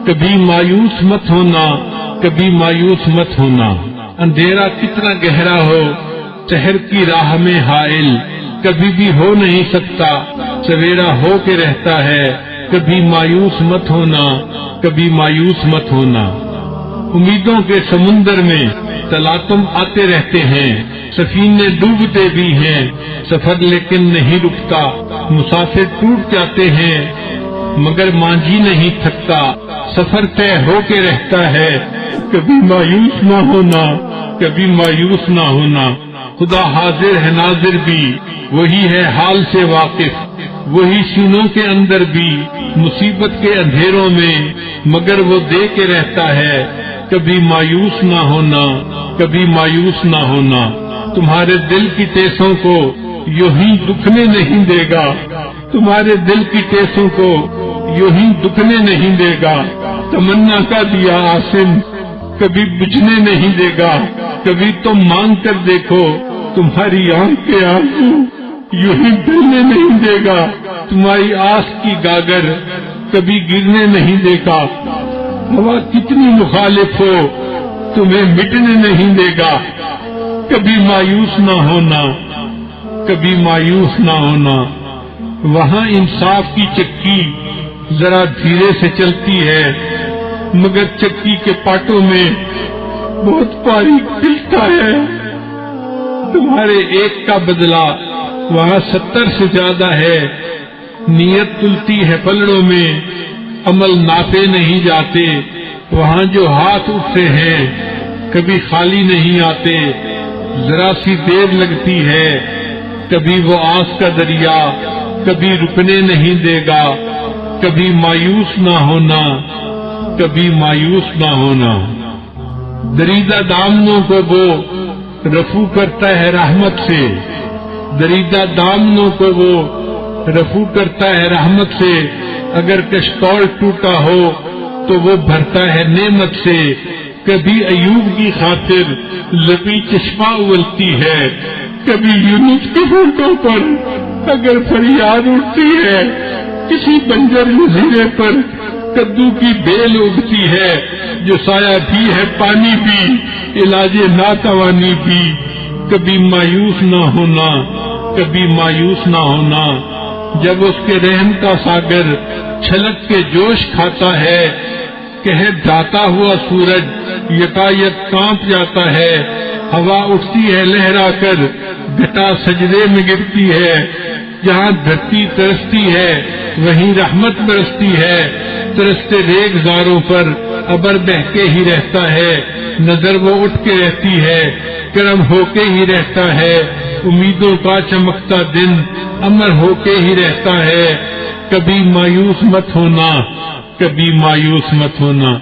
کبھی مایوس مت ہونا، کبھی مایوس مت ہونا۔ اندھیرا کتنا گہرا ہو سحر کی راہ میں حائل، کبھی بھی ہو نہیں سکتا، سویرا ہو کے رہتا ہے۔ کبھی مایوس مت ہونا، کبھی مایوس مت ہونا۔ امیدوں کے سمندر میں تلاطم آتے رہتے ہیں، سفینے ڈوبتے بھی ہیں، سفر لیکن نہیں رکتا، مسافر ٹوٹ جاتے ہیں مگر مانجھی نہیں تھکتا، سفر طے ہو کے رہتا ہے۔ کبھی مایوس نہ ہونا، کبھی مایوس نہ ہونا۔ خدا حاضر ہے ناظر بھی، وہی ہے حال سے واقف، وہی سینوں کے اندر بھی مصیبت کے اندھیروں میں، مگر وہ دے کے رہتا ہے۔ کبھی مایوس نہ ہونا، کبھی مایوس نہ ہونا۔ تمہارے دل کی ٹیسوں کو یوں ہی دکھنے نہیں دے گا، تمہارے دل کی ٹیسوں کو یوں ہی دکھنے نہیں دے گا۔ تمنا کا دیا آسم کبھی بجھنے نہیں دے گا، کبھی تم مانگ کر دیکھو تمہاری آنکھ کے آنسو یوں ہی ڈلنے نہیں دے گا۔ تمہاری آس کی گاگر کبھی گرنے نہیں دے گا، ہوا کتنی مخالف ہو تمہیں مٹنے نہیں دے گا۔ کبھی مایوس نہ ہونا، کبھی مایوس نہ ہونا۔ وہاں انصاف کی چکی ذرا دھیرے سے چلتی ہے، مگر چکی کے پاٹوں میں بہت باریک پلتا ہے۔ تمہارے ایک کا بدلہ وہاں 70 سے زیادہ ہے۔ نیت تلتی ہے پلڑوں میں، عمل ناپے نہیں جاتے۔ وہاں جو ہاتھ اٹھتے ہیں کبھی خالی نہیں آتے، ذرا سی دیر لگتی ہے، کبھی وہ آس کا دریا کبھی رکنے نہیں دے گا۔ کبھی مایوس نہ ہونا، کبھی مایوس نہ ہونا۔ دریدہ دامنوں کو وہ رفو کرتا ہے رحمت سے، دریدہ دامنوں کو وہ رفو کرتا ہے رحمت سے۔ اگر کشکول ٹوٹا ہو تو وہ بھرتا ہے نعمت سے۔ کبھی ایوب کی خاطر لبی چشمہ اولتی ہے، کبھی یونس کے ہونٹوں پر اگر فریاد اٹھتی ہے، کسی بنجر جزیرے پر کدو کی بیل اگتی ہے، جو سایہ بھی ہے پانی بھی، علاج ناتوانی بھی۔ کبھی مایوس نہ ہونا، کبھی مایوس نہ ہونا۔ جب اس کے رحم کا ساگر چھلک کے جوش کھاتا ہے، کہہ جاتا ہوا سورج یکایک کانپ جاتا ہے۔ ہوا اٹھتی ہے لہرا کر، گھٹا سجدے میں گرتی ہے۔ جہاں دھرتی ترستی ہے وہیں رحمت برستی ہے۔ ترستے ریگزاروں پر ابر بہ کے ہی رہتا ہے، نظر وہ اٹھ کے رہتی ہے، کرم ہو کے ہی رہتا ہے۔ امیدوں کا چمکتا دن امر ہو کے ہی رہتا ہے۔ کبھی مایوس مت ہونا، کبھی مایوس مت ہونا۔